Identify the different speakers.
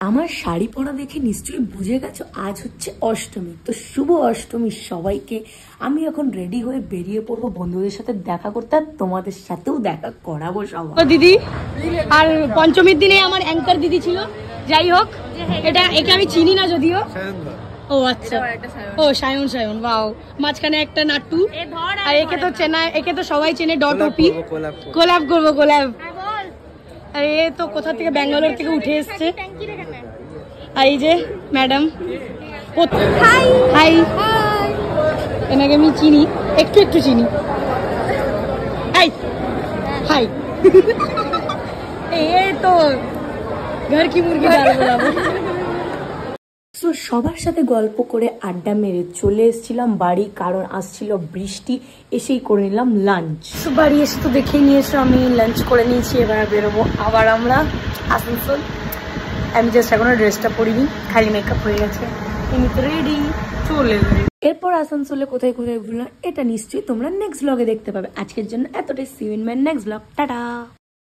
Speaker 1: আমার শাড়ি পরা দেখে নিশ্চয়ই বুঝে গেছো আজ হচ্ছে অষ্টমী। তো শুভ অষ্টমী সবাইকে। আমি এখন রেডি হয়ে বেরিয়ে পড়বো বন্ধুদের সাথে দেখা করতে, আর তোমাদের সাথেও দেখা করাবো সবাই।
Speaker 2: দিদি আর পঞ্চমীর দিনে আমার অ্যাঙ্কার দিদি ছিল। যাই হোক, একে আমি চিনি না যদিও। ও আচ্ছা, ও সায়ন সায়ন, বাও। মাঝখানে একটা নাট্টু, আর একে তো চেনা, একে তো সবাই চেনে। ডটপি কোলাব করবো, কোলাব। আর এ তো কোথা থেকে, ব্যাঙ্গালোর থেকে উঠে এসছে। আর এই যে ম্যাডাম, হাই। এনাকে আমি চিনি, একটু একটু চিনি। High high. এই তো ঘর কি মুরগি ডাল বলাবো।
Speaker 1: তো সবার সাথে গল্প করে আড্ডা মেরে চলে এসেছিলাম বাড়ি, কারণ আসছিল বৃষ্টি। এসেই করে নিলাম লাঞ্চ।
Speaker 2: তো বাড়ি এসে তো দেখেই নিয়েছো আমি লাঞ্চ করে নিয়েছি। এবার বেরোবো আবার আমরা আসানসোল। আমি জাস্ট এখনো ড্রেসটা পরিনি, খালি মেকআপ হয়ে গেছে, এমনিতে রেডি চলে যাবে।
Speaker 1: এরপর আসানসোলে কোথায় কোথায় ঘুরলাম এটা নিশ্চয়ই তোমরা নেক্সট ব্লগে দেখতে পাবে। আজকের জন্য এতটাই। See you in my next blog. Tata.